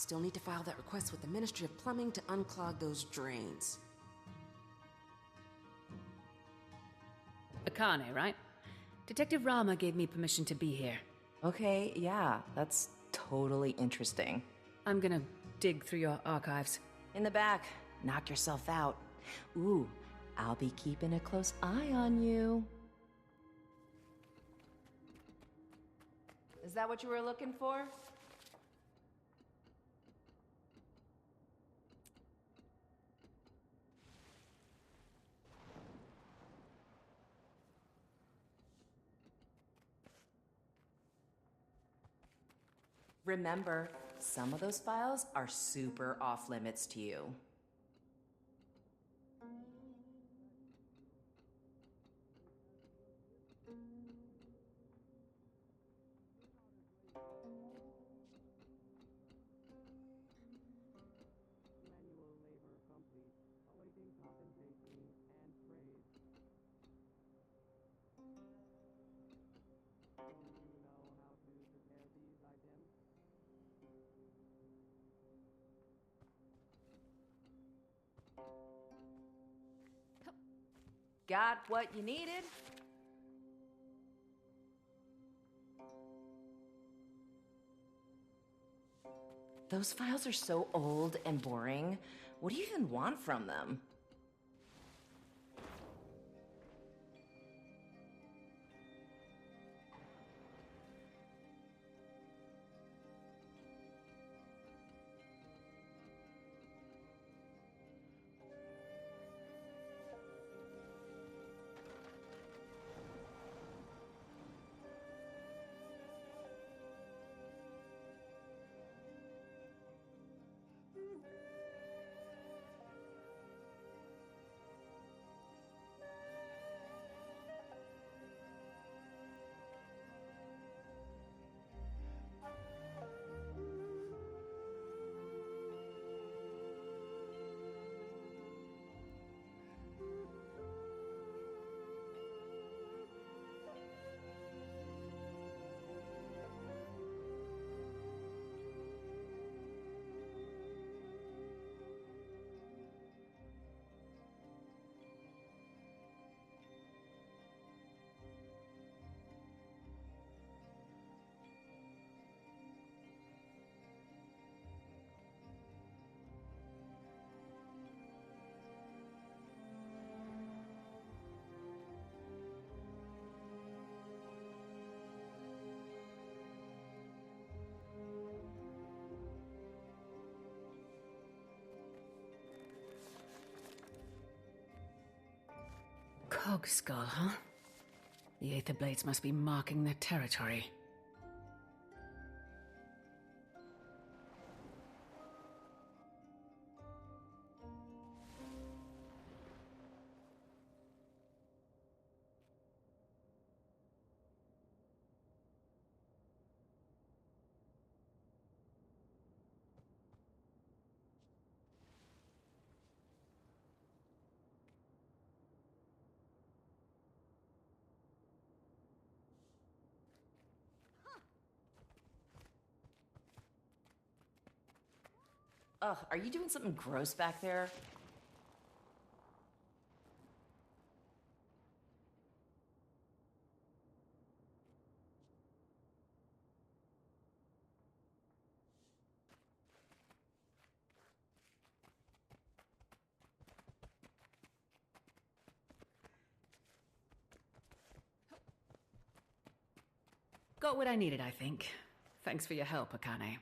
Still need to file that request with the Ministry of Plumbing to unclog those drains. Akane, right? Detective Rama gave me permission to be here. Okay, yeah, that's totally interesting. I'm gonna dig through your archives. In the back, knock yourself out. Ooh, I'll be keeping a close eye on you. Is that what you were looking for? Remember, some of those files are super off limits to you. Manual labor complete, awaiting compensation and praise. Do you know how to prepare these items? Got what you needed? Those files are so old and boring. What do you even want from them? Cog skull, huh? The Aether Blades must be marking their territory. Ugh, are you doing something gross back there? Got what I needed, I think. Thanks for your help, Akane.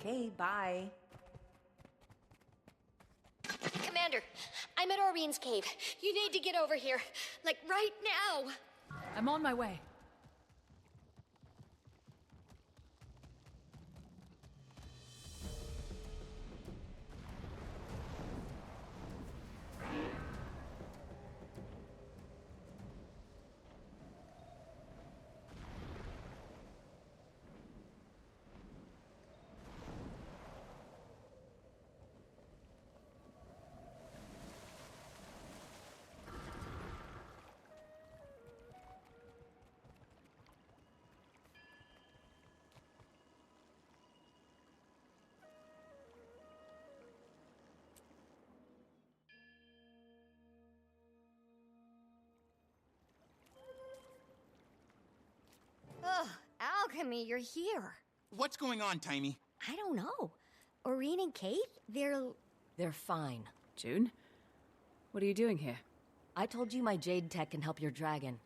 Okay, bye. Commander, I'm at Aureen's cave. You need to get over here. Like, right now! I'm on my way. look at me, you're here. What's going on, Taimi? I don't know. Aurene and Kate, They're fine. June? What are you doing here? I told you my Jade tech can help your dragon.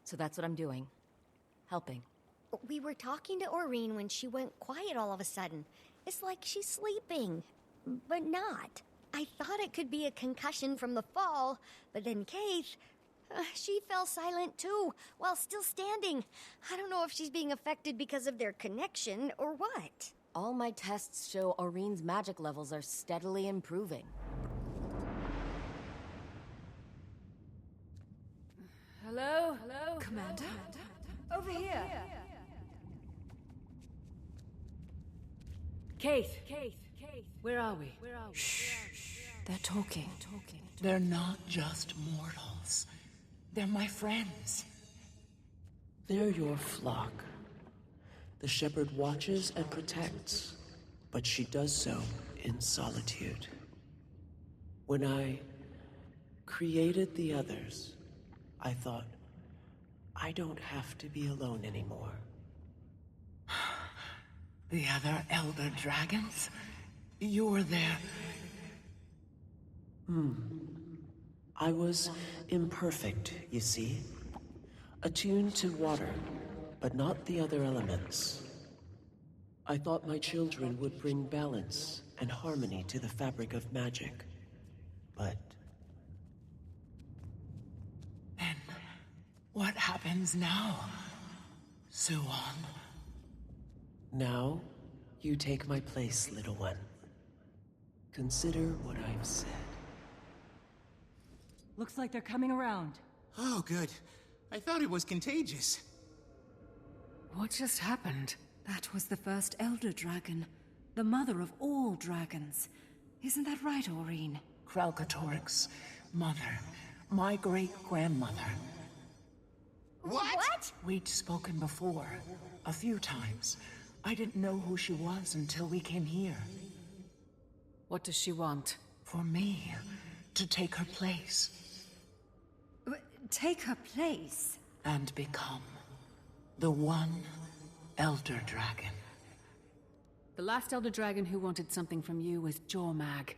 So that's what I'm doing. Helping. we were talking to Aurene when she went quiet all of a sudden. It's like she's sleeping, but not. I thought it could be a concussion from the fall, but then Kate, she fell silent too, while still standing. I don't know if she's being affected because of their connection or what. All my tests show Aurene's magic levels are steadily improving. Hello? Hello? Commander? Over here. Kate. Where are we? Shh. They're talking. They're not just mortals. They're my friends. They're your flock. The shepherd watches and protects, but she does so in solitude. When I created the others, I thought, I don't have to be alone anymore. The other elder dragons? You're there. I was imperfect, you see. Attuned to water, but not the other elements. I thought my children would bring balance and harmony to the fabric of magic. But... then, what happens now, Suwon? Now, you take my place, little one. Consider what I've said. Looks like they're coming around. Oh, good. I thought it was contagious. What just happened? That was the first Elder Dragon. The mother of all dragons. Isn't that right, Aurene? Kralkatorik's mother. My great-grandmother. What? We'd spoken before. A few times. I didn't know who she was until we came here. What does she want? For me, to take her place. Take her place? And become the one Elder Dragon. The last Elder Dragon who wanted something from you was Jormag.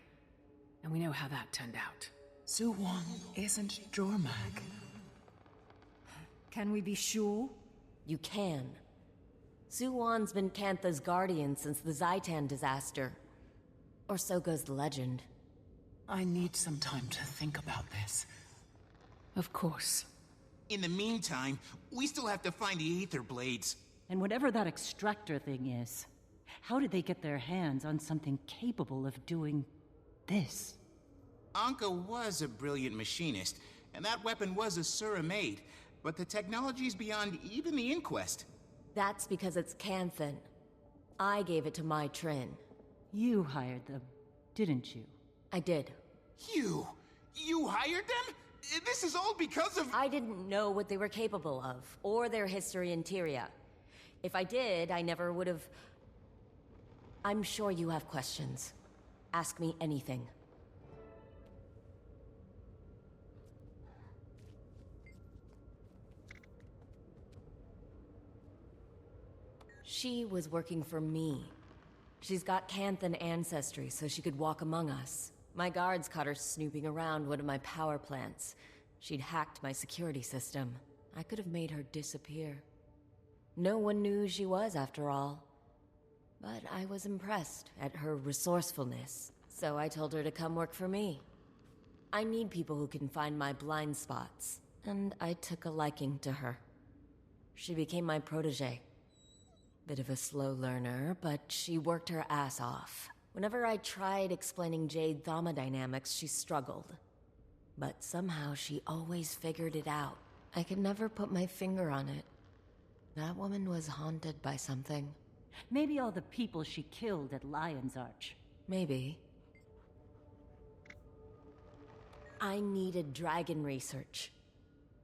And we know how that turned out. Suwon isn't Jormag. Can we be sure? You can. Suwon's been Cantha's guardian since the Zaitan disaster. Or so goes the legend. I need some time to think about this. Of course. In the meantime, we still have to find the Aether Blades. And whatever that extractor thing is, how did they get their hands on something capable of doing this? Anka was a brilliant machinist, and that weapon was Asura made, but the technology's beyond even the Inquest. That's because it's Canthan. I gave it to my Trin. You hired them, didn't you? I did. You hired them? This is all because of— I didn't know what they were capable of, or their history in Tyria. If I did, I never would have... I'm sure you have questions. Ask me anything. She was working for me. She's got Canthan ancestry, so she could walk among us. My guards caught her snooping around one of my power plants. She'd hacked my security system. I could have made her disappear. No one knew who she was, after all. But I was impressed at her resourcefulness, so I told her to come work for me. I need people who can find my blind spots, and I took a liking to her. She became my protege. Bit of a slow learner, but she worked her ass off. Whenever I tried explaining Jade thermodynamics, she struggled. But somehow she always figured it out. I could never put my finger on it. That woman was haunted by something. Maybe all the people she killed at Lion's Arch. Maybe. I needed dragon research.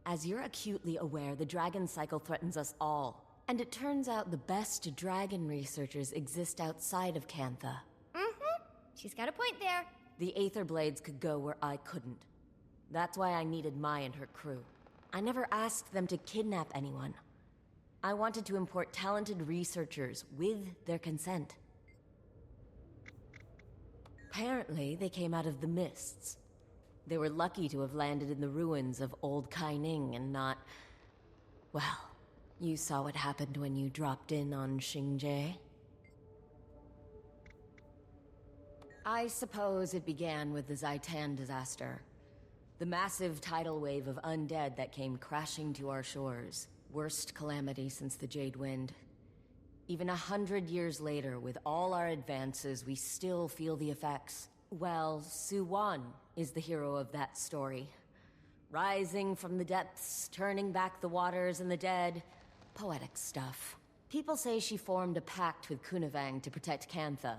As you're acutely aware, the dragon cycle threatens us all. And it turns out the best dragon researchers exist outside of Cantha. She's got a point there. The Aether Blades could go where I couldn't. That's why I needed Mai and her crew. I never asked them to kidnap anyone. I wanted to import talented researchers with their consent. Apparently, they came out of the mists. They were lucky to have landed in the ruins of Old Kaining and not... Well, you saw what happened when you dropped in on Xingje. I suppose it began with the Zaitan disaster. The massive tidal wave of undead that came crashing to our shores. Worst calamity since the Jade Wind. Even 100 years later, with all our advances, we still feel the effects. Well, Su Wan is the hero of that story. Rising from the depths, turning back the waters and the dead. Poetic stuff. People say she formed a pact with Kunavang to protect Cantha.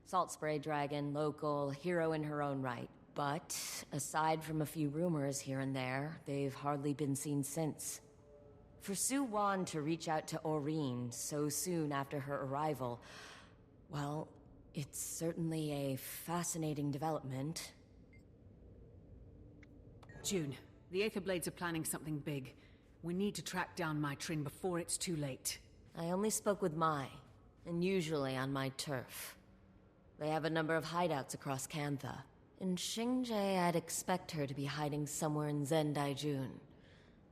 Salt Spray Dragon, local, hero in her own right. But, aside from a few rumors here and there, they've hardly been seen since. For Su Wan to reach out to Aurene so soon after her arrival, well, it's certainly a fascinating development. June, the Aetherblades are planning something big. We need to track down Mai Trin before it's too late. I only spoke with Mai, and usually on my turf. They have a number of hideouts across Cantha. In Xingje, I'd expect her to be hiding somewhere in Zendaijun.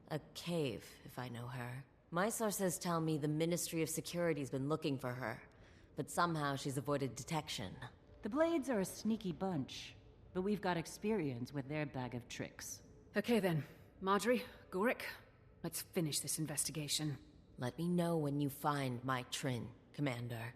A cave, if I know her. My sources tell me the Ministry of Security's been looking for her, but somehow she's avoided detection. The Blades are a sneaky bunch, but we've got experience with their bag of tricks. Okay then, Marjorie, Gorik, let's finish this investigation. Let me know when you find Mai Trin, Commander.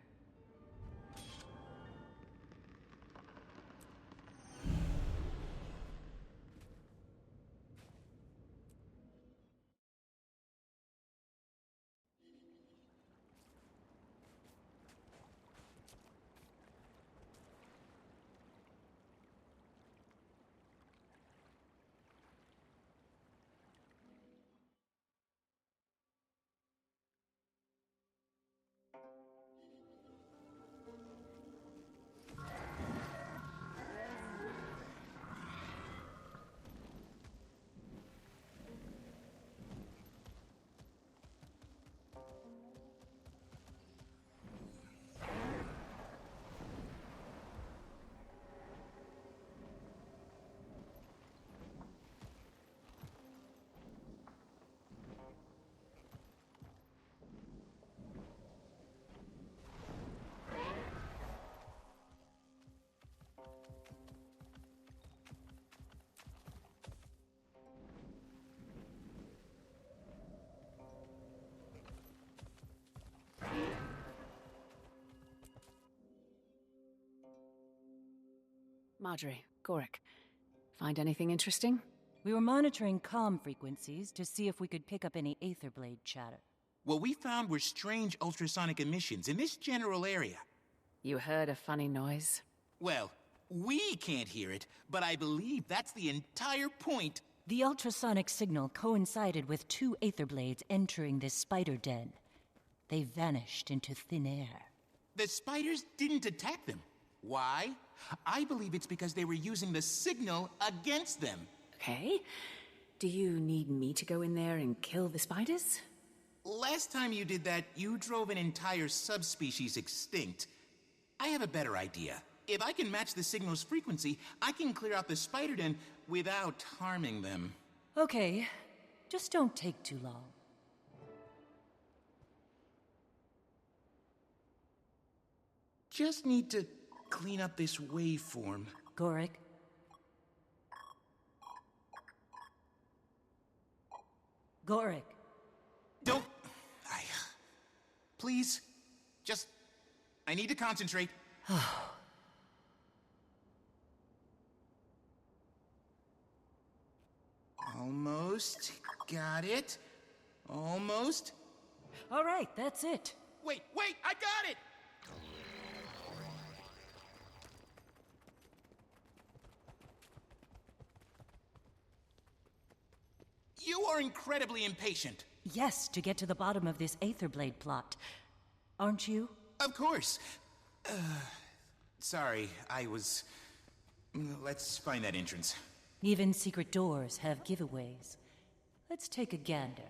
Marjorie, Gorik, find anything interesting? We were monitoring comm frequencies to see if we could pick up any Aetherblade chatter. What we found were strange ultrasonic emissions in this general area. You heard a funny noise? Well, we can't hear it, but I believe that's the entire point. The ultrasonic signal coincided with two Aetherblades entering this spider den. They vanished into thin air. The spiders didn't attack them. Why? I believe it's because they were using the signal against them. Okay. Do you need me to go in there and kill the spiders? Last time you did that, you drove an entire subspecies extinct. I have a better idea. If I can match the signal's frequency, I can clear out the spider den without harming them. Okay, just don't take too long. Just need to clean up this waveform. Gorik? Gorik! Don't... Please, just... I need to concentrate. Almost. Got it. Almost. All right, that's it. Wait, I got it! You are incredibly impatient. Yes, to get to the bottom of this Aetherblade plot. Aren't you? Of course. Sorry, I was... Let's find that entrance. Even secret doors have giveaways. Let's take a gander.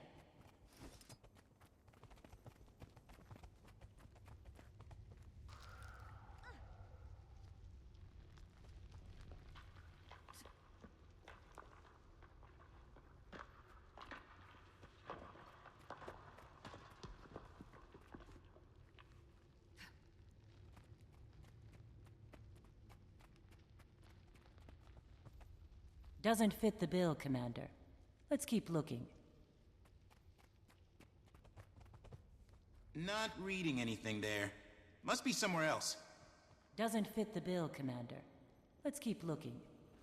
Doesn't fit the bill, Commander. Let's keep looking. Not reading anything there. Must be somewhere else. Doesn't fit the bill, Commander. Let's keep looking.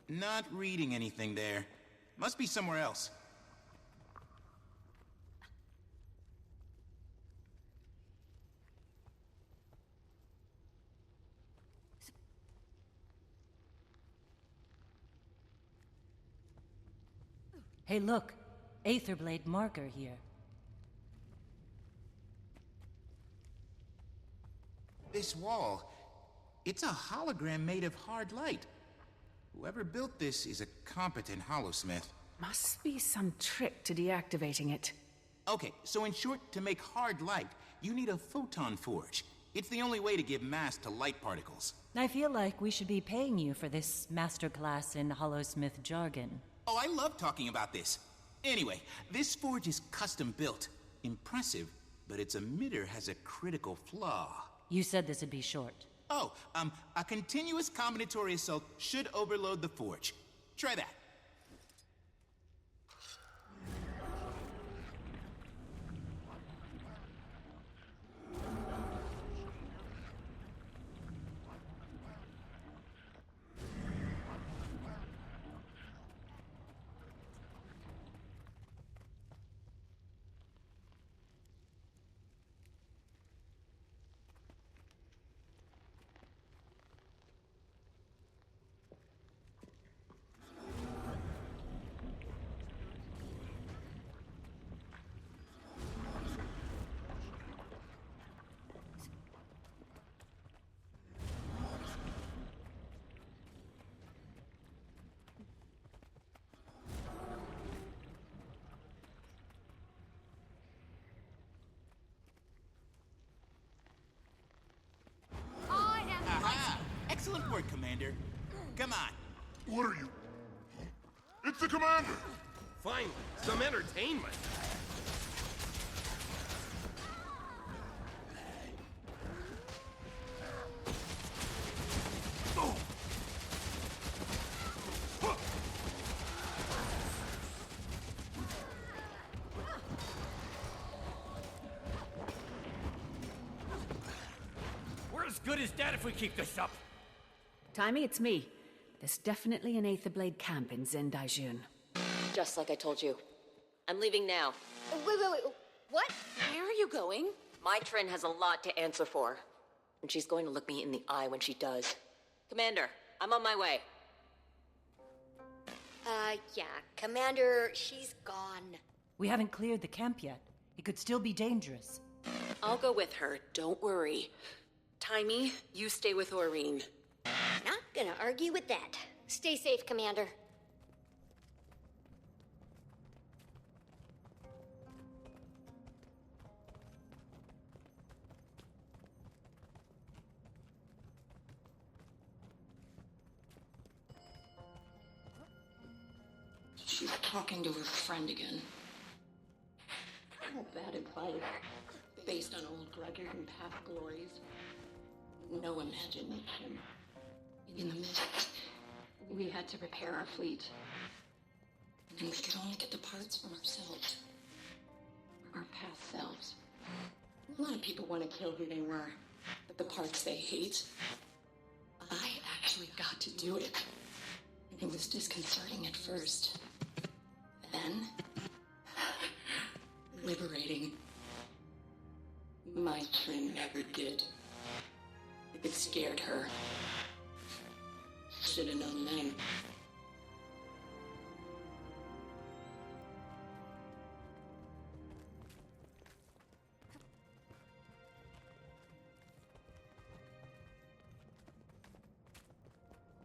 Not reading anything there. Must be somewhere else. Hey, look. Aetherblade marker here. This wall, it's a hologram made of hard light. Whoever built this is a competent holosmith. Must be some trick to deactivating it. Okay, so in short, to make hard light, you need a photon forge. It's the only way to give mass to light particles. I feel like we should be paying you for this masterclass in holosmith jargon. Oh, I love talking about this. Anyway, this forge is custom built. Impressive, but its emitter has a critical flaw. You said this would be short. Oh, a continuous combinatory assault should overload the forge. Try that. Excellent work, Commander. Come on. What are you? It's the commander! Finally, some entertainment. We're as good as dead if we keep this up. Timmy, it's me. There's definitely an Aetherblade camp in Zendaijun. Just like I told you. I'm leaving now. Wait. What? Where are you going? My Trin has a lot to answer for. And she's going to look me in the eye when she does. Commander, I'm on my way. Yeah. Commander, she's gone. We haven't cleared the camp yet. It could still be dangerous. I'll go with her, don't worry. Timmy, you stay with Aurene. Not gonna argue with that. Stay safe, Commander. She's talking to her friend again. How bad advice. Based on old grudges and past glories. No imagination. In the mist, we had to repair our fleet. And we could only get the parts from ourselves. Our past selves. A lot of people want to kill who they were, but the parts they hate, I actually got to do it. It was disconcerting at first. Then, liberating. My Trin never did. It scared her. Should have known then.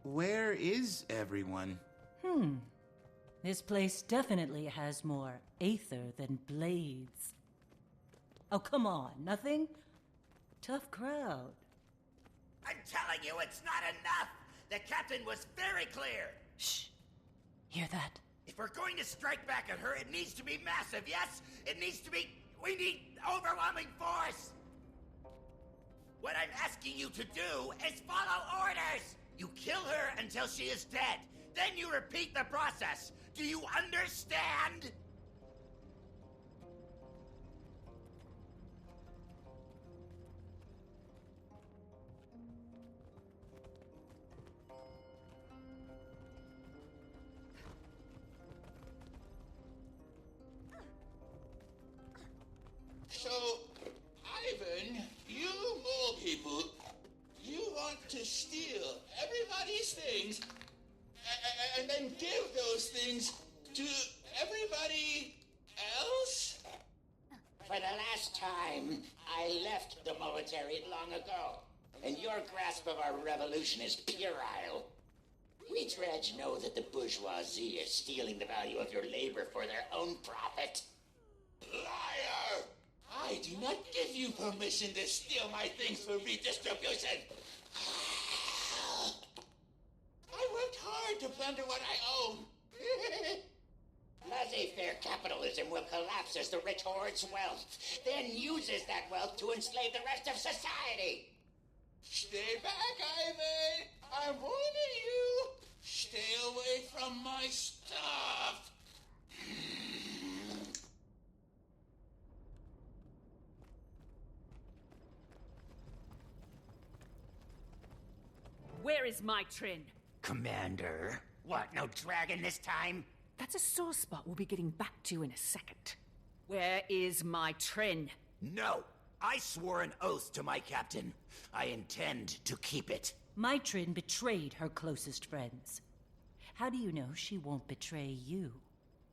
Where is everyone? This place definitely has more aether than blades. Oh, come on, nothing? Tough crowd. I'm telling you, it's not enough! The captain was very clear! Shh. Hear that? If we're going to strike back at her, it needs to be massive, yes? It needs to be... We need overwhelming force! What I'm asking you to do is follow orders! You kill her until she is dead. Then you repeat the process. Do you understand? So, Ivan, you mole people, you want to steal everybody's things and then give those things to everybody else? For the last time, I left the military long ago, and your grasp of our revolution is puerile. We Dredge know that the bourgeoisie is stealing the value of your labor for their own profit. Liar! I do not give you permission to steal my things for redistribution. I worked hard to plunder what I own. Laissez-faire capitalism will collapse as the rich hoards wealth, then uses that wealth to enslave the rest of society. Stay back, Ivan! I'm warning you! Stay away from my stuff! Where is my Trin? Commander. What, no dragon this time? That's a sore spot we'll be getting back to in a second. Where is my Trin? No! I swore an oath to my captain. I intend to keep it. Mytrin betrayed her closest friends. How do you know she won't betray you?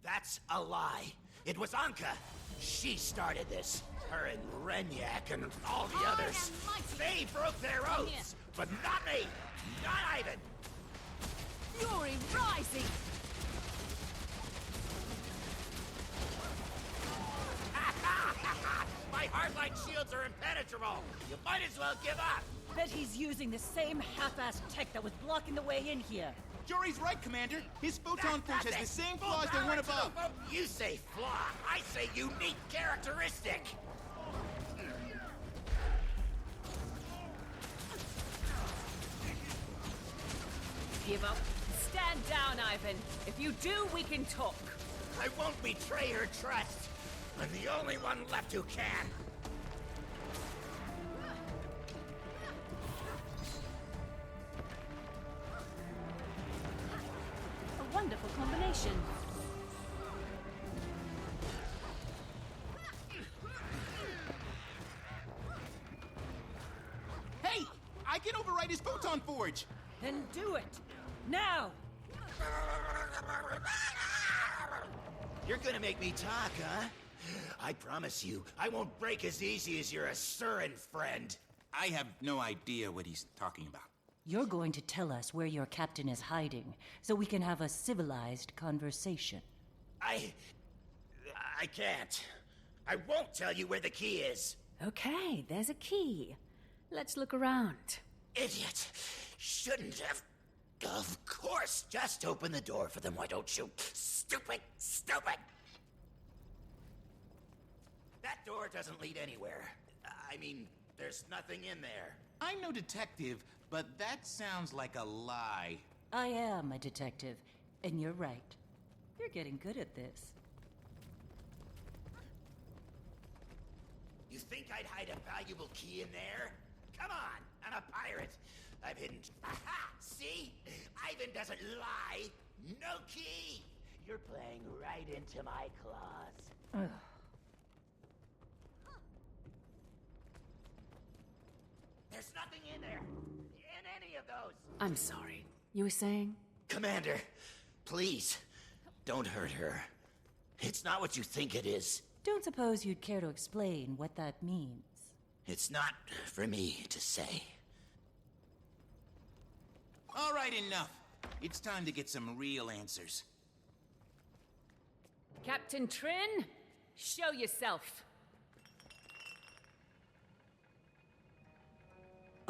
That's a lie. It was Anka. She started this. Her and Renyak and all the others. They broke their oaths, but not me. Not Ivan. Fury rising! My hardline shields are impenetrable. You might as well give up. Bet he's using the same half-assed tech that was blocking the way in here. Jory's right, Commander. His photon forge has the same flaws as the one above. You say flaw. I say unique characteristic. Give up. Stand down, Ivan. If you do, we can talk. I won't betray her trust. I'm the only one left who can. A wonderful combination. Hey! I can override his photon forge! Then do it! Now! You're gonna make me talk, huh? I promise you, I won't break as easy as your Asuran friend. I have no idea what he's talking about. You're going to tell us where your captain is hiding, so we can have a civilized conversation. I can't. I won't tell you where the key is. Okay, there's a key. Let's look around. Idiot. Shouldn't have. Of course. Just open the door for them, why don't you? Stupid. Stupid. That door doesn't lead anywhere. I mean, there's nothing in there. I'm no detective, but that sounds like a lie. I am a detective, and you're right. You're getting good at this. You think I'd hide a valuable key in there? Come on, I'm a pirate. I've hidden... Aha! See? Ivan doesn't lie. No key. You're playing right into my claws. There's nothing in there. In any of those. I'm sorry. You were saying? Commander, please, don't hurt her. It's not what you think it is. Don't suppose you'd care to explain what that means? It's not for me to say. All right, enough. It's time to get some real answers. Captain Trin, show yourself.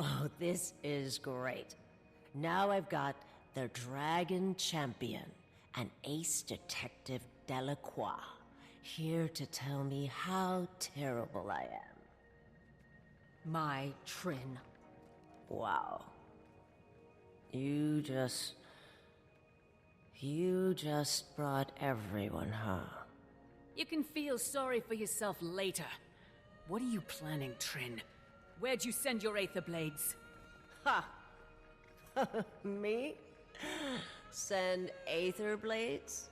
Oh, this is great. Now I've got the Dragon Champion, an ace detective Delacroix, here to tell me how terrible I am. My Trin. Wow. You just You just brought everyone, huh? You can feel sorry for yourself later. What are you planning, Trin? Where'd you send your Aether Blades? Ha! Me? Send Aether Blades?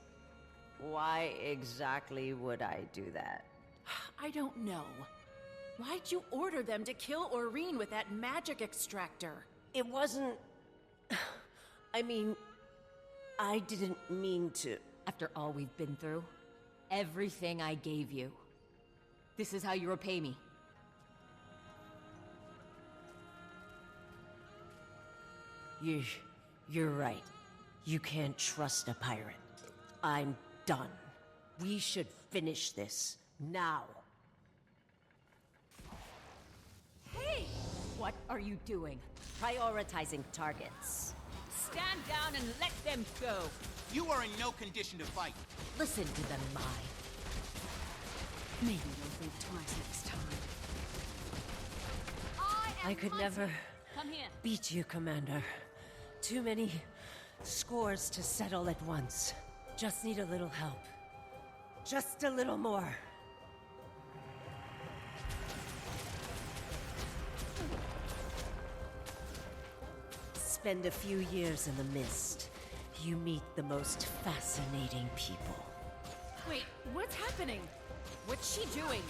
Why exactly would I do that? I don't know. Why'd you order them to kill Aurene with that magic extractor? It wasn't... I mean... I didn't mean to... After all we've been through, everything I gave you, this is how you repay me. You're right. You can't trust a pirate. I'm done. We should finish this, now. Hey! What are you doing? Prioritizing targets. Stand down and let them go! You are in no condition to fight. Listen to them, Mai. Maybe they'll think twice next time. I could never Come here. beat you, Commander. Too many scores to settle at once. Just need a little help. Just a little more. Spend a few years in the mist. You meet the most fascinating people. Wait, what's happening? What's she doing?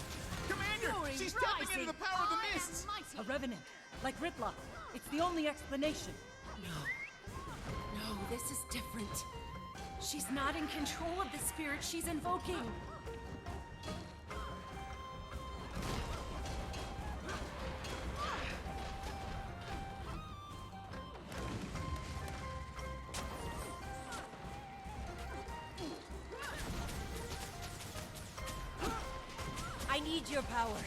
Commander! Fury She's tapping rising. into the power of the mists! A revenant, like Ritlock. It's the only explanation. No, this is different. She's not in control of the spirit she's invoking. I need your power.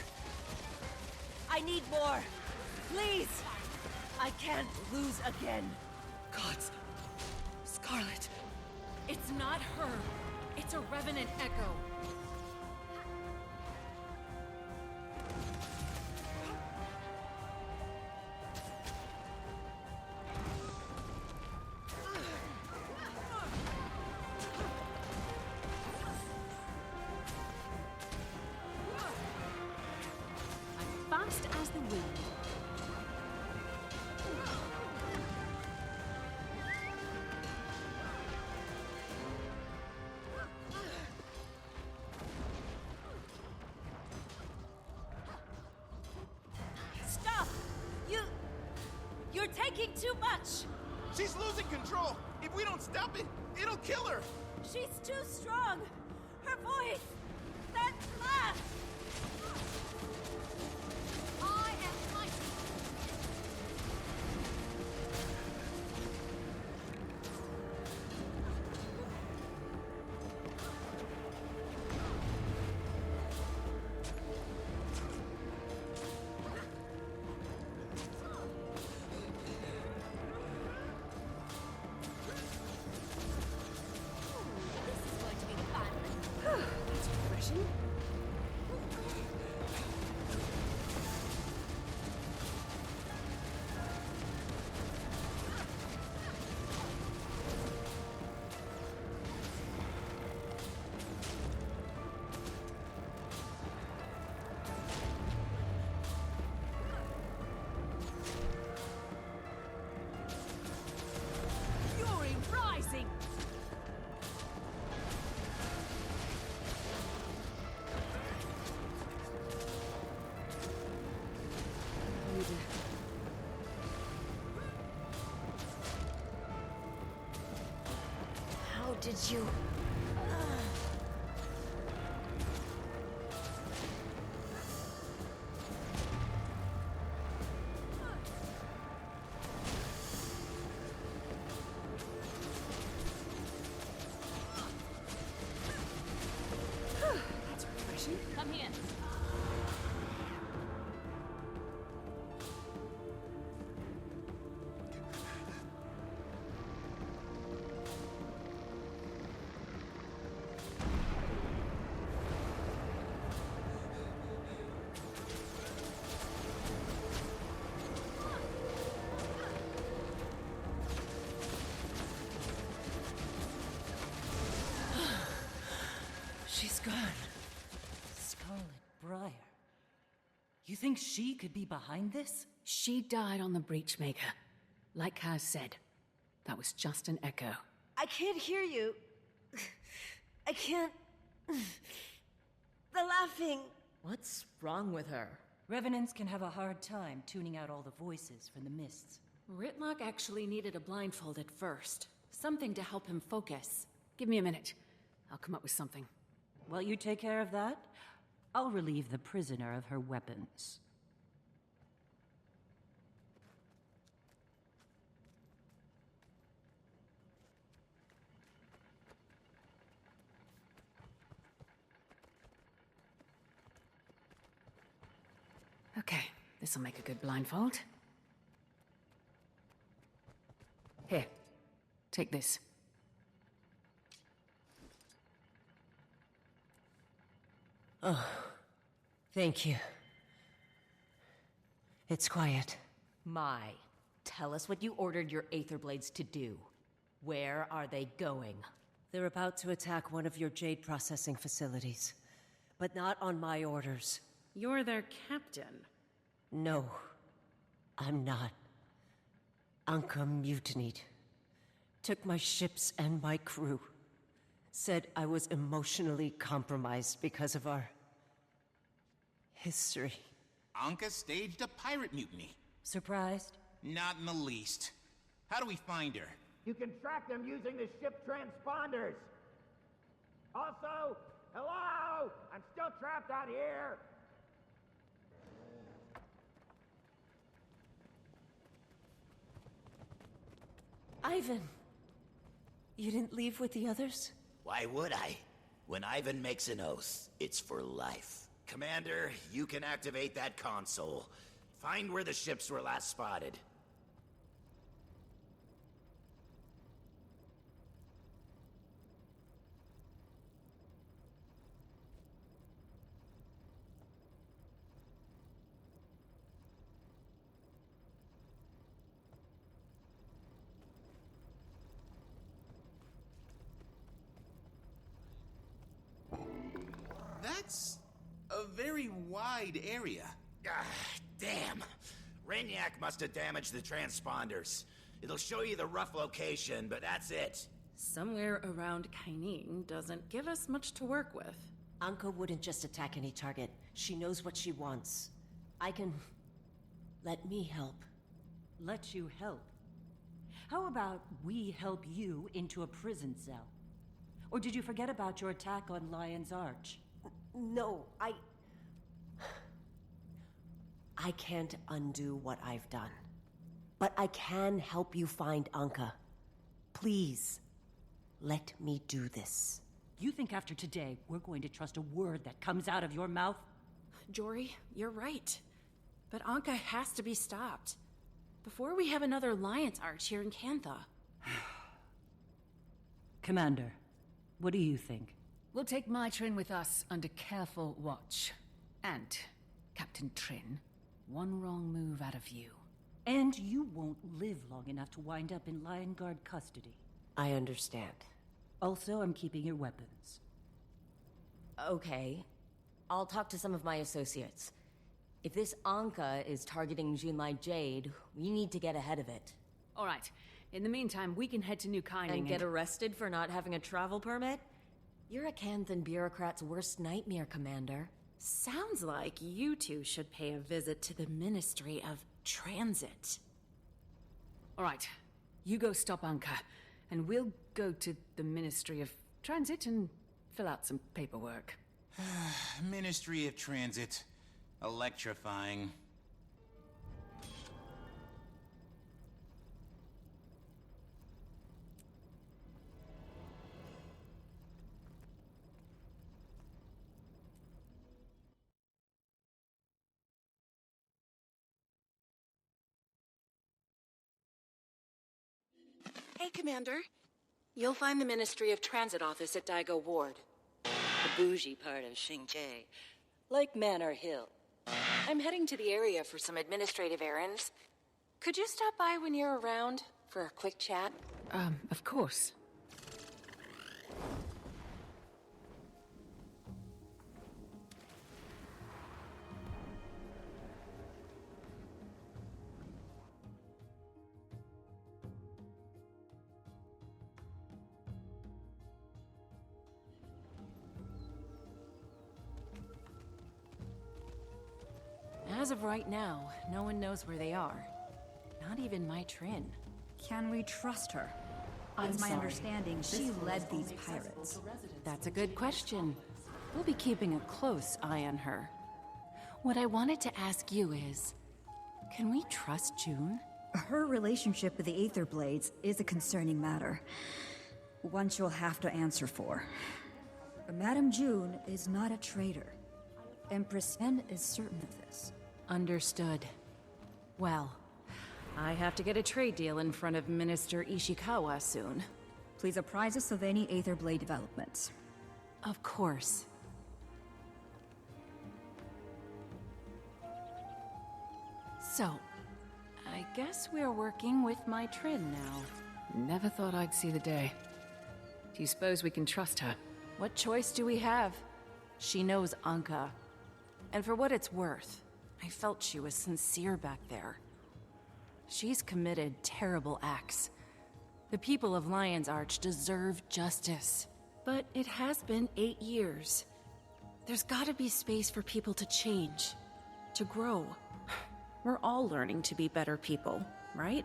I need more. Please! I can't lose again. Gods. Scarlet. It's not her. It's a Revenant Echo. Fast as the wind. Stop! You're taking too much! She's losing control! If we don't stop it, it'll kill her! She's too strong! Her voice! That laugh! I am mighty. That's refreshing. Fury rising. How did you... That's refreshing. Come here. think she could be behind this? She died on the Breachmaker. Like Kaz said, that was just an echo. I can't hear you. I can't... The laughing. What's wrong with her? Revenants can have a hard time tuning out all the voices from the mists. Ritlock actually needed a blindfold at first. Something to help him focus. Give me a minute. I'll come up with something. While you take care of that, I'll relieve the prisoner of her weapons. Okay, this'll make a good blindfold. Here, take this. Oh, thank you. It's quiet. Tell us what you ordered your Aetherblades to do. Where are they going? They're about to attack one of your jade processing facilities. But not on my orders. You're their captain. No, I'm not. Anka mutinied. Took my ships and my crew. Said I was emotionally compromised because of our... history. Anka staged a pirate mutiny. Surprised? Not in the least. How do we find her? You can track them using the ship transponders. Also, hello? I'm still trapped out here. Ivan, you didn't leave with the others? Why would I? When Ivan makes an oath, it's for life. Commander, you can activate that console. Find where the ships were last spotted. That's a very wide area. Ah, damn. Rainiac must have damaged the transponders. It'll show you the rough location, but that's it. Somewhere around Kaining doesn't give us much to work with. Anka wouldn't just attack any target. She knows what she wants. I can... let me help. Let you help? How about we help you into a prison cell? Or did you forget about your attack on Lion's Arch? No, I can't undo what I've done. But I can help you find Anka. Please, let me do this. You think after today, we're going to trust a word that comes out of your mouth? Jory, you're right. But Anka has to be stopped. Before we have another Lion's Arch here in Cantha. Commander, what do you think? We'll take my Trin with us under careful watch. And, Captain Trin, one wrong move out of you. And you won't live long enough to wind up in Lion Guard custody. I understand. Also, I'm keeping your weapons. Okay. I'll talk to some of my associates. If this Anka is targeting Junlai Jade, we need to get ahead of it. All right. In the meantime, we can head to New Kaining and get arrested for not having a travel permit? You're a Canthan bureaucrat's worst nightmare, Commander. Sounds like you two should pay a visit to the Ministry of Transit. All right. You go stop Anka, and we'll go to the Ministry of Transit and fill out some paperwork. Ministry of Transit. Electrifying. Hey, Commander. You'll find the Ministry of Transit office at Daigo Ward. The bougie part of Xingje. Like Manor Hill. I'm heading to the area for some administrative errands. Could you stop by when you're around for a quick chat? Of course. of right now, no one knows where they are. Not even my Trin. Can we trust her? I'm It's my sorry. understanding she led these pirates. That's a good question. We'll be keeping a close eye on her. What I wanted to ask you is, can we trust June? Her relationship with the Aether Blades is a concerning matter. One she'll have to answer for. But Madame June is not a traitor. Empress Fen is certain of this. Understood. Well, I have to get a trade deal in front of Minister Ishikawa soon. Please apprise us of any Aether Blade developments. Of course. So, I guess we're working with my Trin now. Never thought I'd see the day. Do you suppose we can trust her? What choice do we have? She knows Anka. And for what it's worth, I felt she was sincere back there. She's committed terrible acts. The people of Lion's Arch deserve justice. But it has been 8 years. There's gotta be space for people to change, to grow. We're all learning to be better people, right?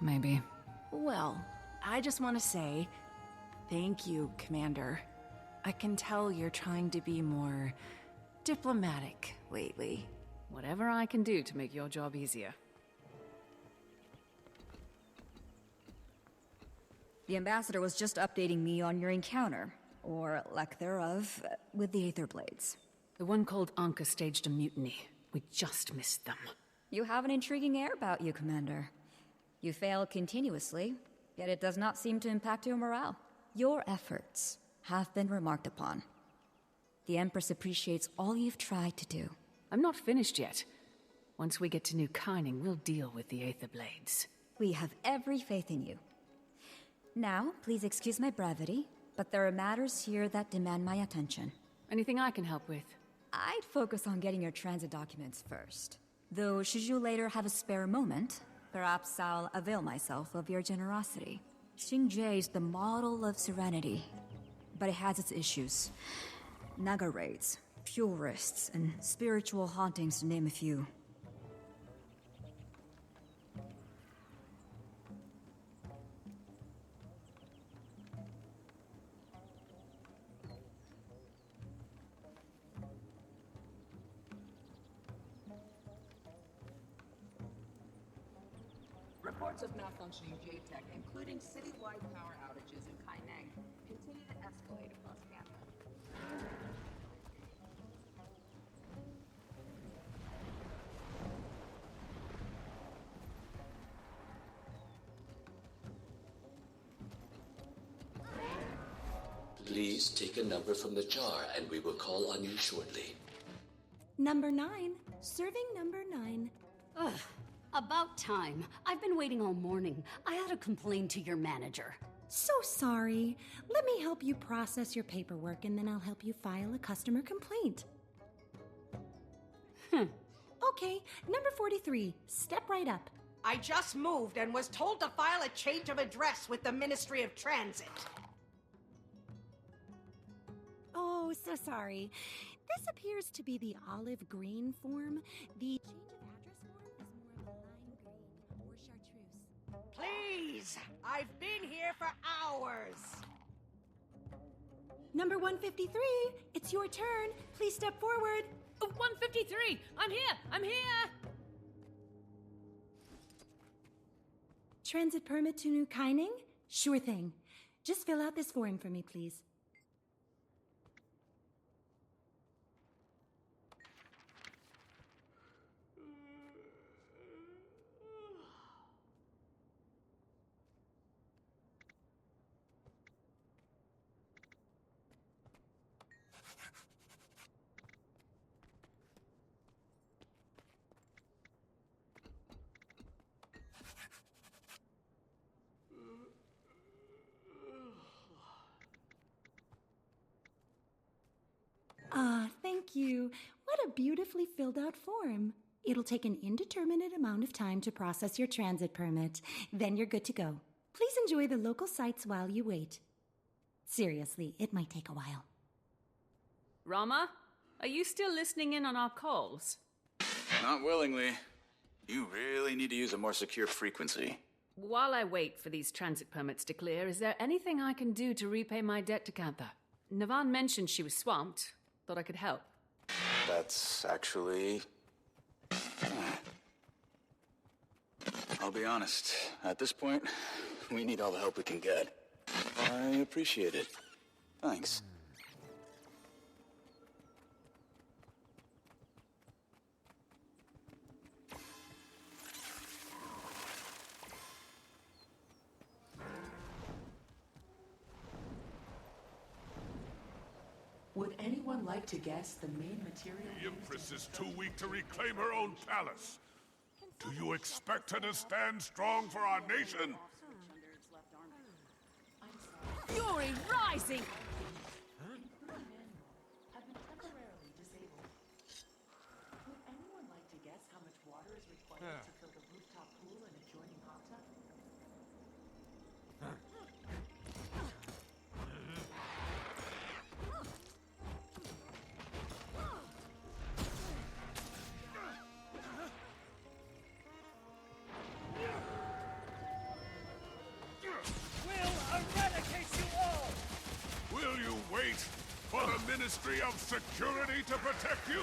Maybe. Well, I just want to say, thank you, Commander. I can tell you're trying to be more diplomatic lately. Whatever I can do to make your job easier. The Ambassador was just updating me on your encounter, or lack thereof, with the Aether Blades. The one called Anka staged a mutiny. We just missed them. You have an intriguing air about you, Commander. You fail continuously, yet it does not seem to impact your morale. Your efforts have been remarked upon. The Empress appreciates all you've tried to do. I'm not finished yet. Once we get to New Kyning, we'll deal with the Aether Blades. We have every faith in you. Now, please excuse my brevity, but there are matters here that demand my attention. Anything I can help with? I'd focus on getting your transit documents first. Though, should you later have a spare moment, perhaps I'll avail myself of your generosity. Xingje is the model of serenity, but it has its issues. Naga raids, purists, and spiritual hauntings, to name a few. Reports of malfunctioning JTech, including citywide power outages in Kaineng, continue to escalate across Canada. Please take a number from the jar and we will call on you shortly. Number 9. Serving number 9. Ugh. About time. I've been waiting all morning. I ought to complain to your manager. So sorry. Let me help you process your paperwork and then I'll help you file a customer complaint. Okay, number 43. Step right up. I just moved and was told to file a change of address with the Ministry of Transit. Oh, so sorry. This appears to be the olive green form. The change of address form is more of a lime green or chartreuse. Please! I've been here for hours! Number 153, it's your turn. Please step forward. 153! I'm here! I'm here! Transit permit to New Kyning? Sure thing. Just fill out this form for me, please. Thank you. What a beautifully filled out form. It'll take an indeterminate amount of time to process your transit permit. Then you're good to go. Please enjoy the local sights while you wait. Seriously, it might take a while. Rama, are you still listening in on our calls? Not willingly. You really need to use a more secure frequency. While I wait for these transit permits to clear, is there anything I can do to repay my debt to Cantha? Navan mentioned she was swamped. Thought I could help. That's actually... I'll be honest. At this point, we need all the help we can get. I appreciate it. Thanks. Would anyone like to guess the main material? The Empress is too weak to reclaim her own palace. Do you expect her to stand strong for our nation? Fury rising! Have been temporarily disabled. Would anyone like to guess how much water is required to fill the rooftop pool and adjoining hot tub? Will you wait for the Ministry of Security to protect you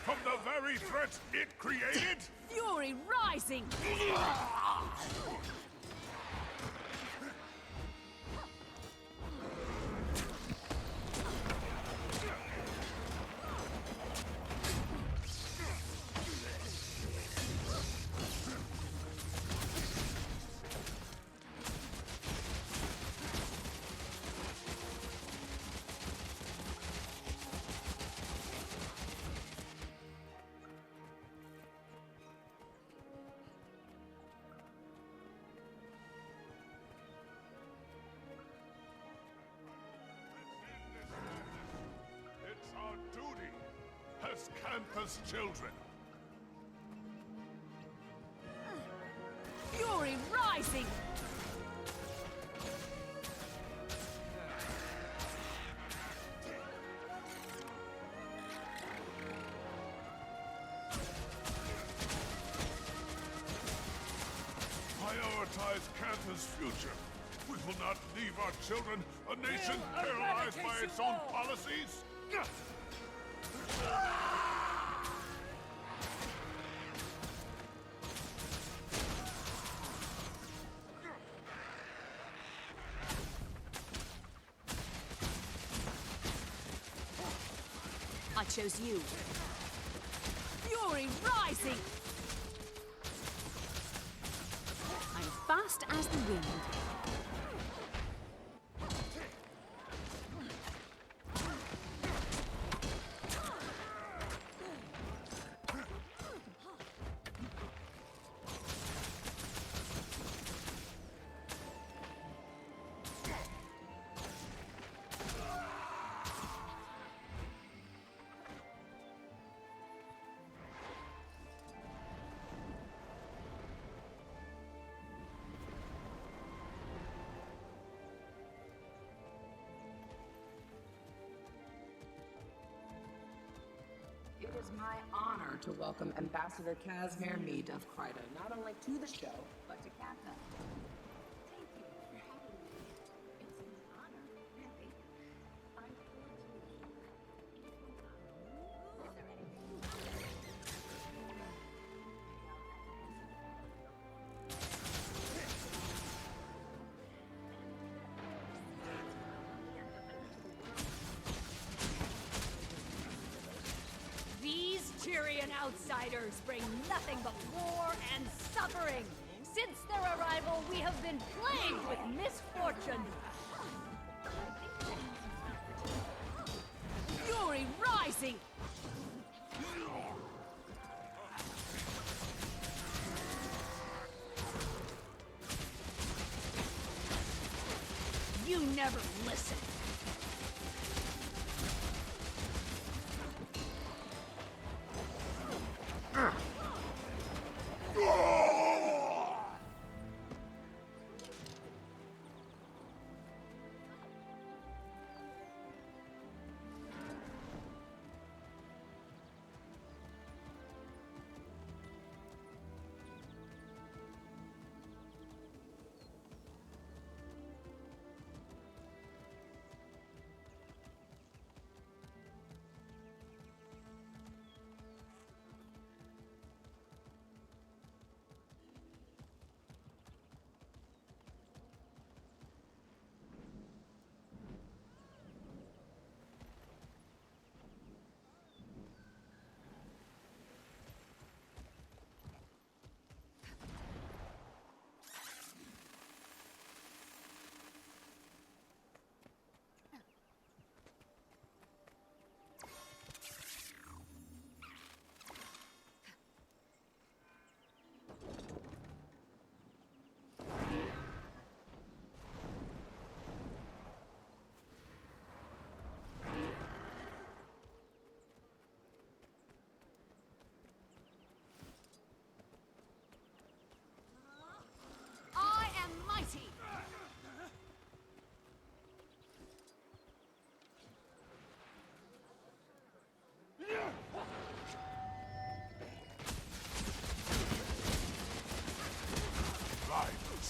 from the very threats it created? Fury rising! It's our duty as Cantha's children. Fury rising! Prioritize Cantha's future. We will not leave our children a nation paralyzed by its own policies. I chose you. Fury rising! I'm fast as the wind. It is my honor to welcome Ambassador Casimir Mead of Kryta, not only to the show, but to Cantha. Thank you for having me. It's an honor, really. I'm Is there anything These Tyrian outsiders bring nothing but war and suffering. Since their arrival, we have been plagued with misfortune. Fury rising! You never listen.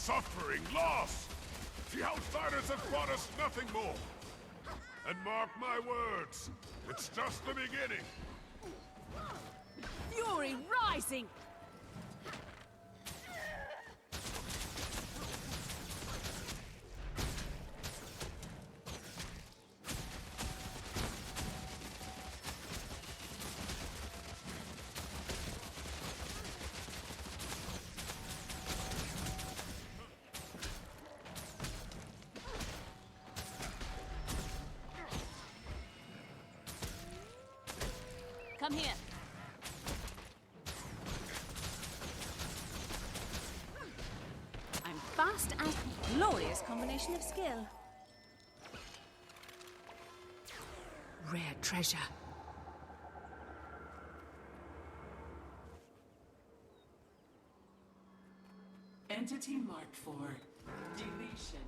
suffering, loss. The outsiders have brought us nothing more. And mark my words, it's just the beginning. Fury rising! Come here. I'm fast and glorious combination of skill. Rare treasure. Entity marked for deletion.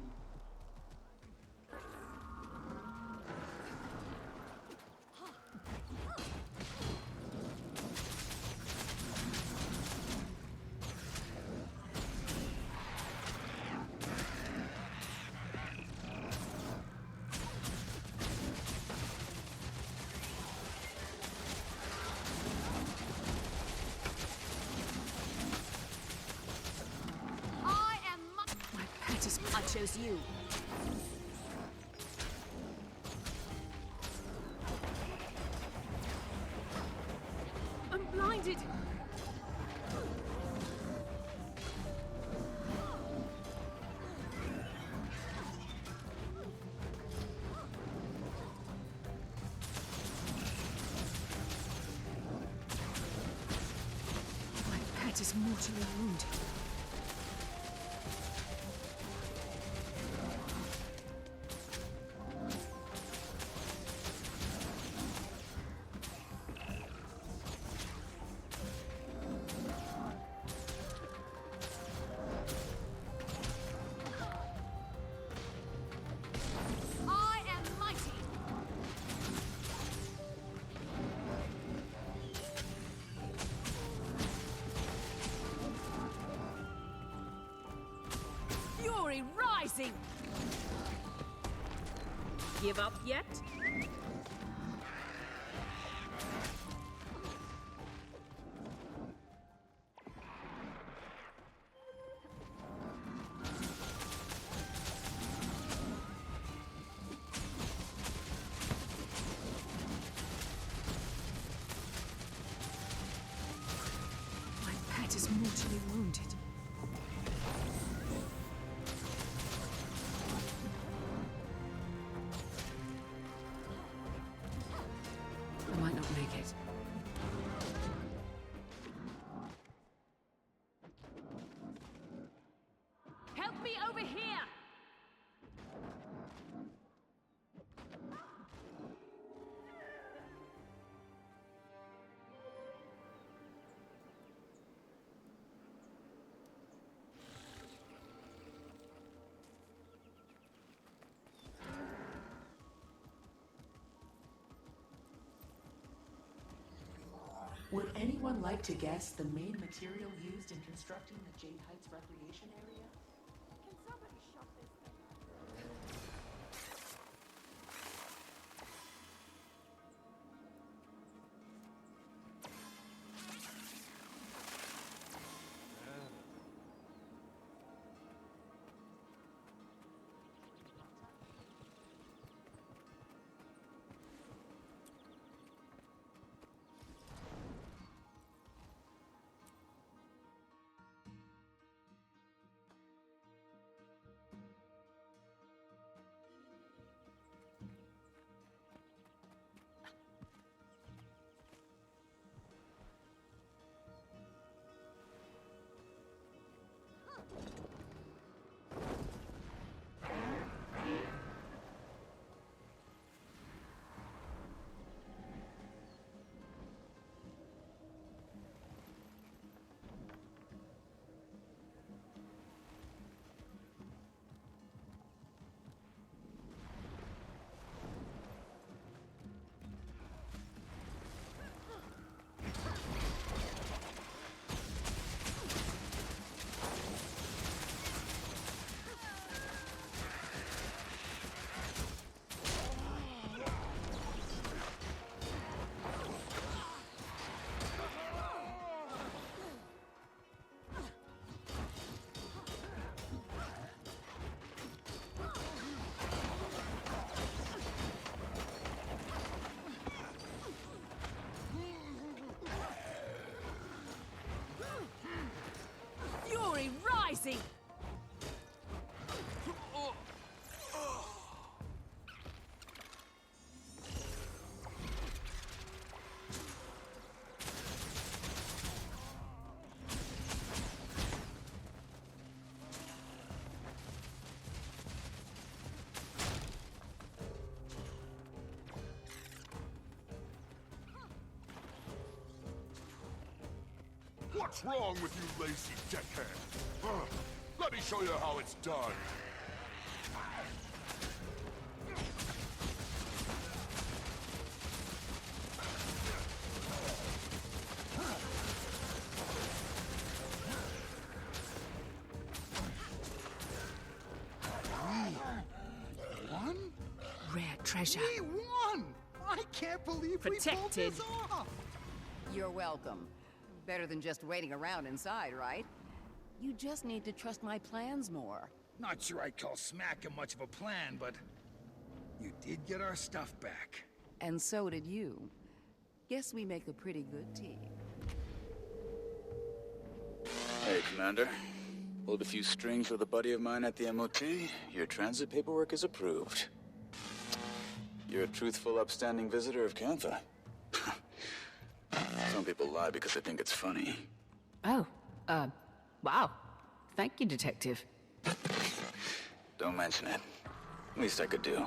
I chose you. I'm blinded. My pet is mortally wounded. Fury rising! Give up yet? My pet is mortally wounded. I might not make it. Help me over here! Would anyone like to guess the main material used in constructing the Jade Heights recreation area? Can somebody shut this thing? Spicy! What's wrong with you lazy deckhead? Let me show you how it's done. One? Rare treasure. We won! I can't believe we pulled this off! You're welcome. Better than just waiting around inside, right? You just need to trust my plans more. Not sure I'd call smacking much of a plan, but you did get our stuff back. And so did you. Guess we make a pretty good team. Hey, Commander. Pulled a few strings with a buddy of mine at the MOT. Your transit paperwork is approved. You're a truthful, upstanding visitor of Cantha. Some people lie because they think it's funny. Oh, wow. Thank you, Detective. Don't mention it. Least I could do.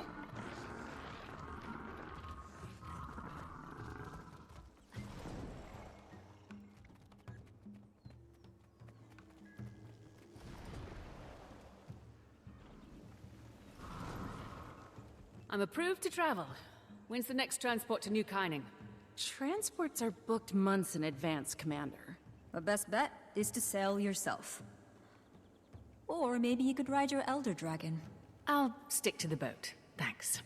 I'm approved to travel. When's the next transport to New Kyning? Transports are booked months in advance, Commander. The best bet is to sail yourself. Or maybe you could ride your Elder Dragon. I'll stick to the boat. Thanks.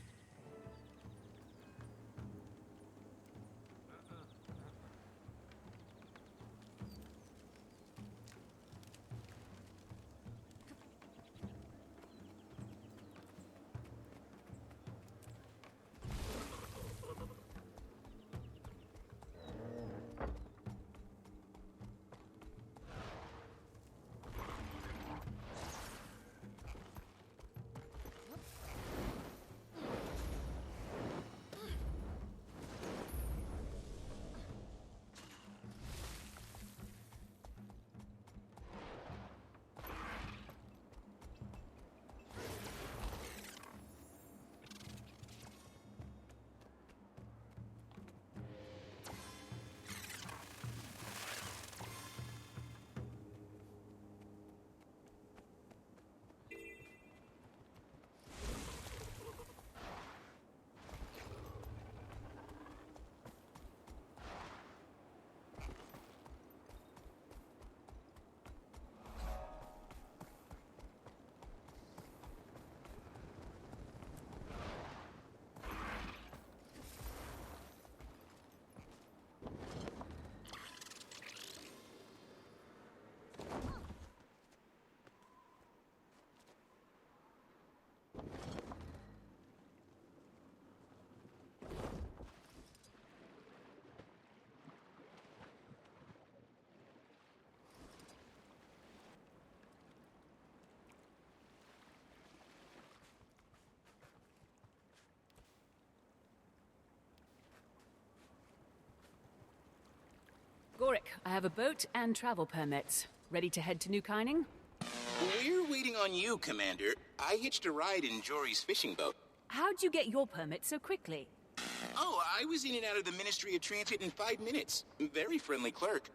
Gorik, I have a boat and travel permits. Ready to head to New Kyning? We're waiting on you, Commander. I hitched a ride in Jory's fishing boat. How'd you get your permit so quickly? Oh, I was in and out of the Ministry of Transit in 5 minutes. Very friendly clerk.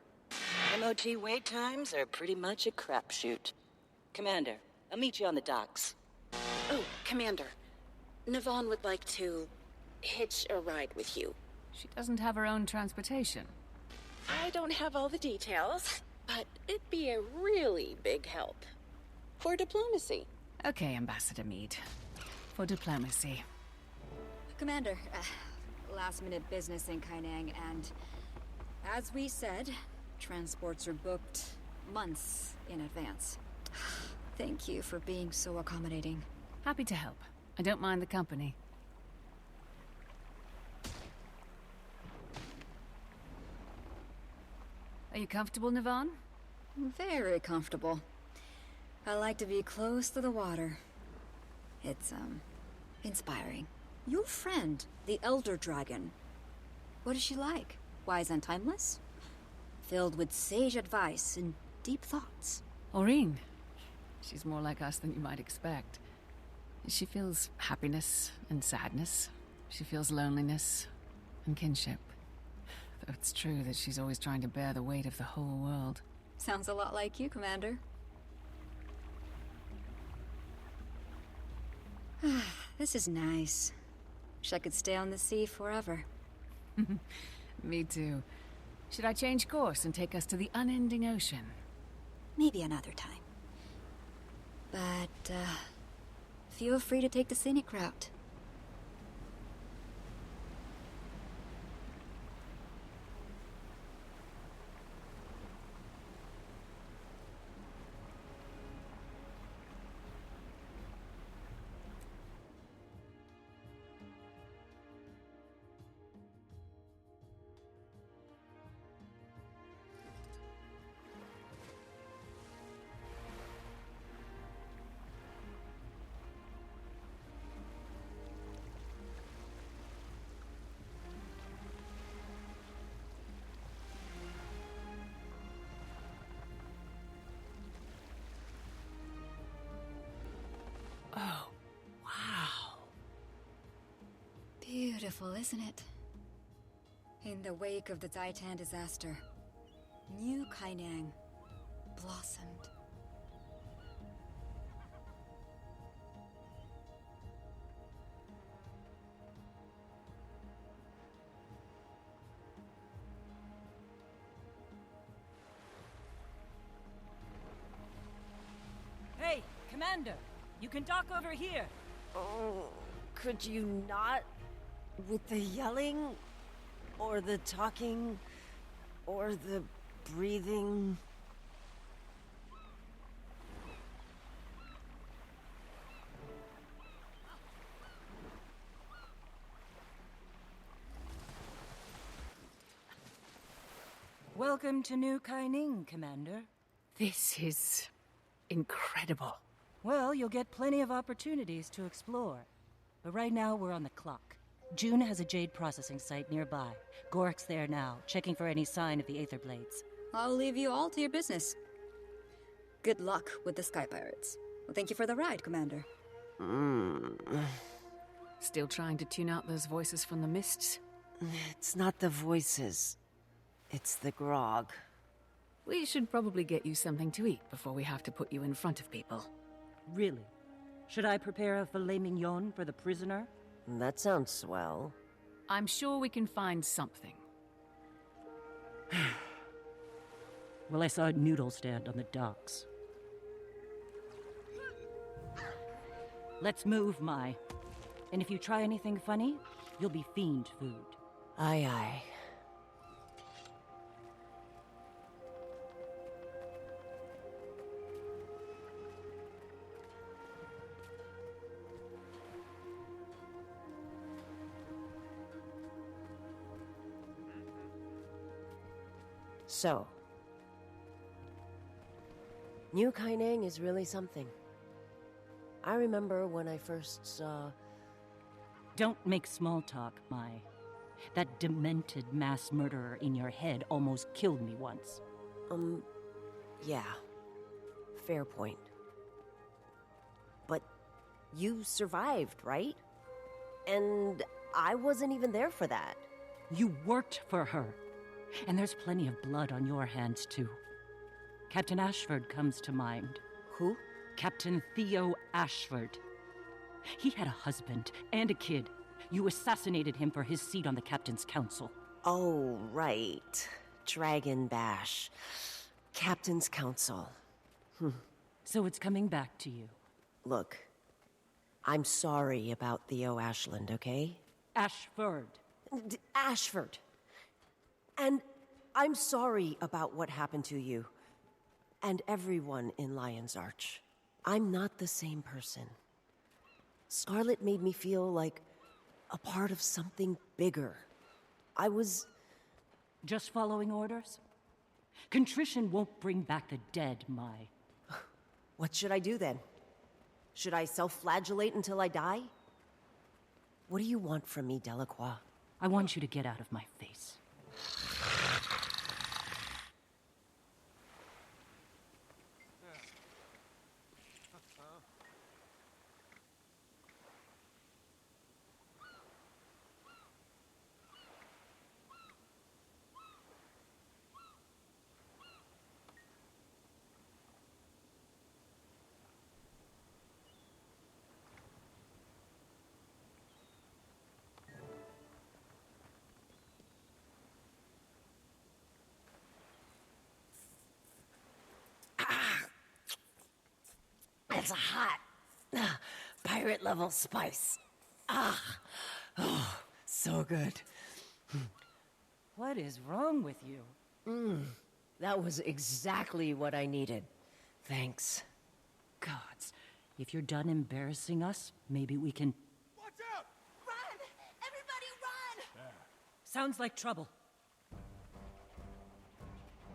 MOT wait times are pretty much a crapshoot. Commander, I'll meet you on the docks. Oh, Commander. Navon would like to hitch a ride with you. She doesn't have her own transportation. I don't have all the details, but it'd be a really big help. For diplomacy. Okay, Ambassador Meade. For diplomacy. Commander, last-minute business in Kainang, and as we said, transports are booked months in advance. Thank you for being so accommodating. Happy to help. I don't mind the company. Are you comfortable, Navon? Very comfortable. I like to be close to the water. It's, inspiring. Your friend, the Elder Dragon. What is she like? Wise and timeless? Filled with sage advice and deep thoughts. Aurene. She's more like us than you might expect. She feels happiness and sadness. She feels loneliness and kinship. Though it's true that she's always trying to bear the weight of the whole world. Sounds a lot like you, Commander. This is nice. Wish I could stay on the sea forever. Me too. Should I change course and take us to the unending ocean? Maybe another time. But, feel free to take the scenic route. Oh, wow. Beautiful, isn't it? In the wake of the Titan disaster, New Kainang blossomed. Hey, Commander! You can dock over here! Oh, could you not? With the yelling? Or the talking? Or the breathing? Welcome to New Kaining, Commander. This is incredible. Well, you'll get plenty of opportunities to explore. But right now, we're on the clock. June has a jade processing site nearby. Gork's there now, checking for any sign of the Aether Blades. I'll leave you all to your business. Good luck with the Sky Pirates. Well, thank you for the ride, Commander. Still trying to tune out those voices from the mists? It's not the voices. It's the grog. We should probably get you something to eat before we have to put you in front of people. Really? Should I prepare a filet mignon for the prisoner? That sounds swell. I'm sure we can find something. Well, I saw a noodle stand on the docks. Let's move, Mai. And if you try anything funny, you'll be fiend food. Aye, aye. So, New Kainang is really something. I remember when I first saw... Don't make small talk, Mai. That demented mass murderer in your head almost killed me once. Yeah. Fair point. But you survived, right? And I wasn't even there for that. You worked for her. And there's plenty of blood on your hands, too. Captain Ashford comes to mind. Who? Captain Theo Ashford. He had a husband and a kid. You assassinated him for his seat on the Captain's Council. Oh, right. Dragon Bash. Captain's Council. So it's coming back to you. Look, I'm sorry about Theo Ashland, okay? Ashford. Ashford. And I'm sorry about what happened to you. And everyone in Lion's Arch. I'm not the same person. Scarlet made me feel like a part of something bigger. I was... Just following orders? Contrition won't bring back the dead, Mai. What should I do then? Should I self-flagellate until I die? What do you want from me, Delacroix? I want you to get out of my face. It's a hot, pirate-level spice. So good. What is wrong with you? That was exactly what I needed. Thanks. Gods, if you're done embarrassing us, maybe we can... Watch out! Run! Everybody run! Sounds like trouble.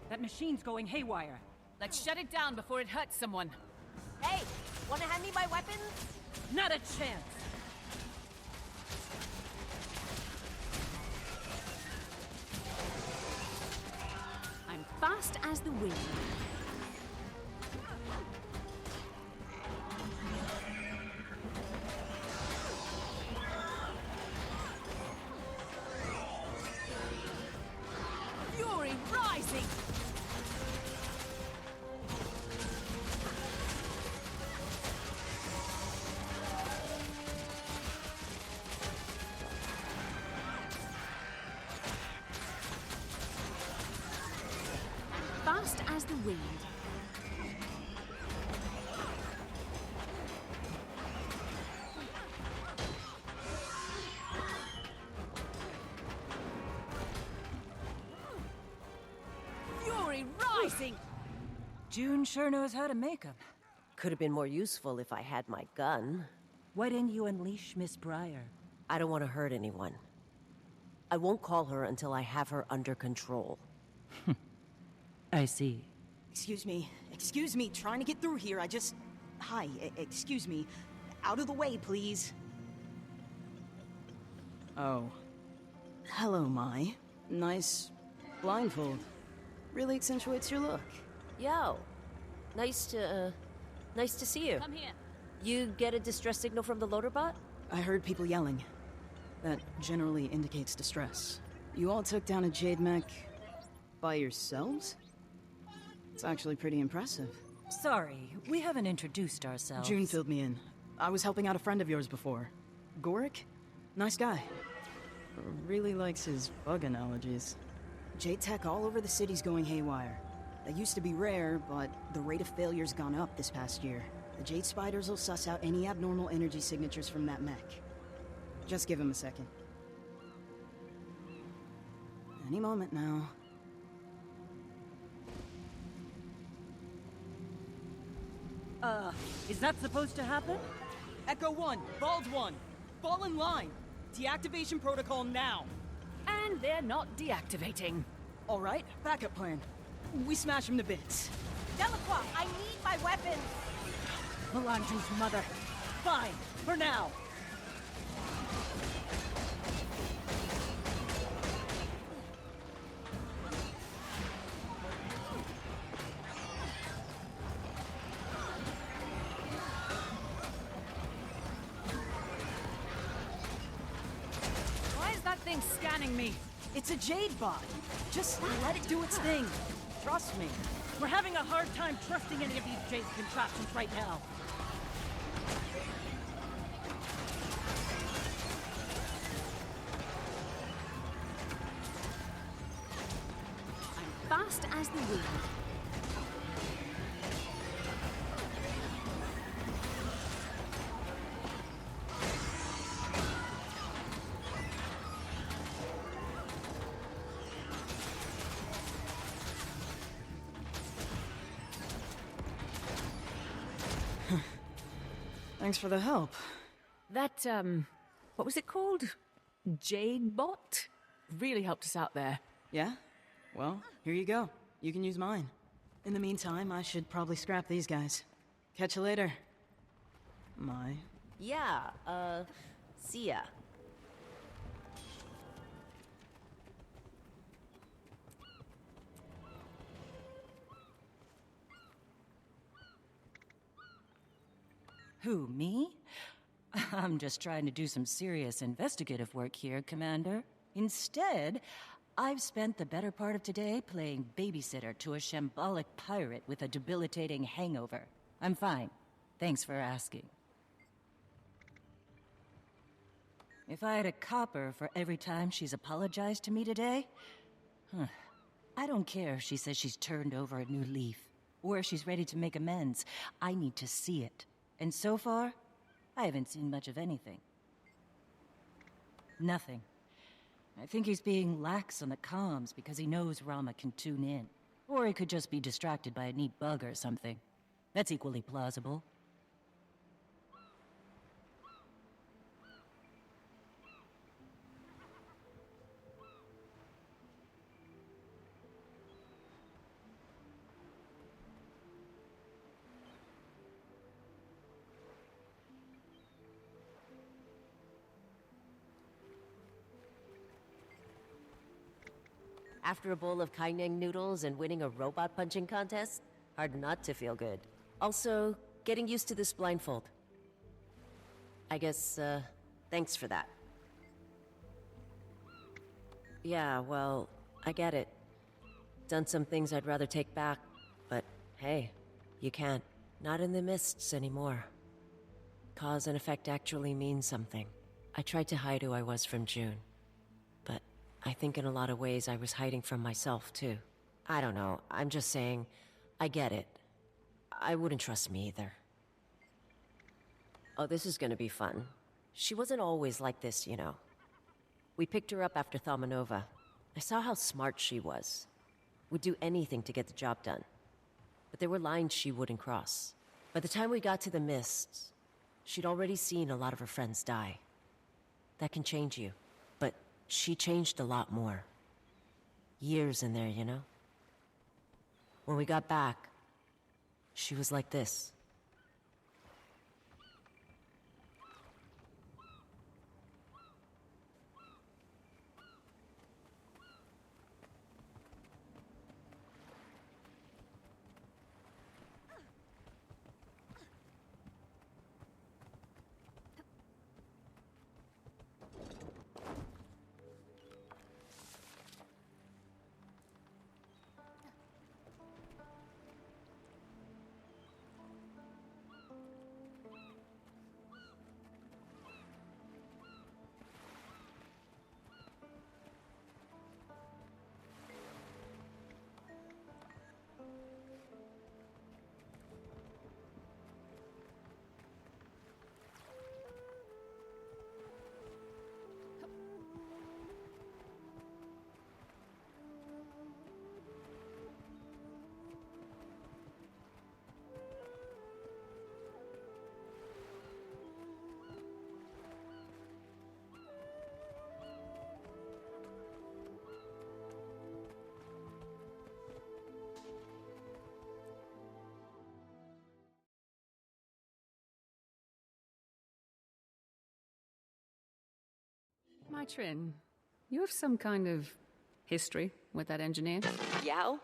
That machine's going haywire. Let's shut it down before it hurts someone. Hey, wanna hand me my weapons? Not a chance! I'm fast as the wind. Fury rising! Fast as the wind. Fury rising! June sure knows how to make them. Could have been more useful if I had my gun. Why didn't you unleash Miss Briar? I don't want to hurt anyone. I won't call her until I have her under control. I see. Excuse me, trying to get through here, Hi, excuse me. Out of the way, please. Oh. Hello, Mai. Nice blindfold. Really accentuates your look. Yo. Nice to see you. Come here. You get a distress signal from the Loaderbot? I heard people yelling. That generally indicates distress. You all took down a Jade mech by yourselves? It's actually pretty impressive. Sorry, we haven't introduced ourselves. June filled me in. I was helping out a friend of yours before. Gorik? Nice guy. Really likes his bug analogies. Jade tech all over the city's going haywire. They used to be rare, but the rate of failure's gone up this past year. The Jade Spiders will suss out any abnormal energy signatures from that mech. Just give him a second. Any moment now. Is that supposed to happen? Echo 1, Bald 1, fall in line. Deactivation protocol now. And they're not deactivating. All right, backup plan. We smash him to bits. Delacroix, I need my weapons! Melandru's mother. Fine, for now. Why is that thing scanning me? It's a Jade bot. Just let it do its thing. Trust me. We're having a hard time trusting any of these Jade contraptions right now. I'm fast as the wind. Thanks for the help. That, what was it called? Jade Bot? Really helped us out there. Yeah? Well, here you go. You can use mine. In the meantime, I should probably scrap these guys. Catch you later. Mai. Yeah, see ya. Who, me? I'm just trying to do some serious investigative work here, Commander. Instead, I've spent the better part of today playing babysitter to a shambolic pirate with a debilitating hangover. I'm fine. Thanks for asking. If I had a copper for every time she's apologized to me today, I don't care if she says she's turned over a new leaf, or if she's ready to make amends. I need to see it. And so far, I haven't seen much of anything. Nothing. I think he's being lax on the comms because he knows Rama can tune in. Or he could just be distracted by a neat bug or something. That's equally plausible. After a bowl of Kaineng noodles and winning a robot punching contest, hard not to feel good. Also, getting used to this blindfold. I guess, thanks for that. Yeah, well, I get it. Done some things I'd rather take back, but hey, you can't. Not in the mists anymore. Cause and effect actually means something. I tried to hide who I was from June. But I think in a lot of ways I was hiding from myself, too. I don't know, I'm just saying, I get it. I wouldn't trust me either. Oh, this is gonna be fun. She wasn't always like this, you know. We picked her up after Thalmanova. I saw how smart she was. Would do anything to get the job done. But there were lines she wouldn't cross. By the time we got to the Mists, she'd already seen a lot of her friends die. That can change you. But she changed a lot more. Years in there, you know? When we got back, she was like this. My Trin, you have some kind of history with that engineer? Yao?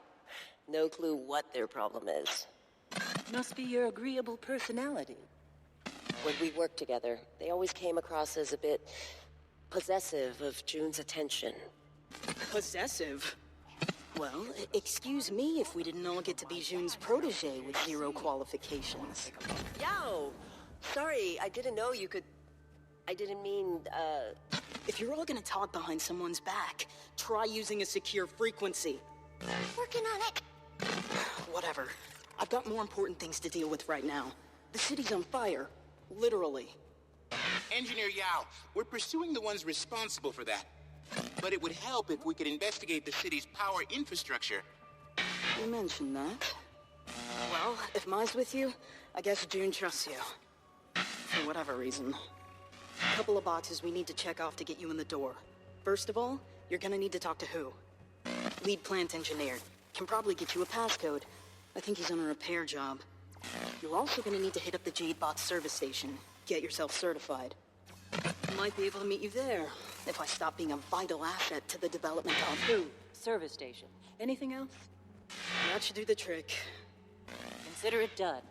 No clue what their problem is. Must be your agreeable personality. When we worked together, they always came across as a bit possessive of June's attention. Possessive? Well, excuse me if we didn't all get to be June's protege with 0 qualifications. Yao! Sorry, I didn't know you could... I didn't mean, If you're all gonna talk behind someone's back, try using a secure frequency. Working on it. Whatever. I've got more important things to deal with right now. The city's on fire. Literally. Engineer Yao, we're pursuing the ones responsible for that. But it would help if we could investigate the city's power infrastructure. You mentioned that. Well, if Mai's with you, I guess June trusts you. For whatever reason. A couple of boxes we need to check off to get you in the door. First of all, you're gonna need to talk to Hu. Lead plant engineer. Can probably get you a passcode. I think he's on a repair job. You're also gonna need to hit up the Jadebot service station. Get yourself certified. Might be able to meet you there, if I stop being a vital asset to the development of... True. Service station. Anything else? That should do the trick. Consider it done.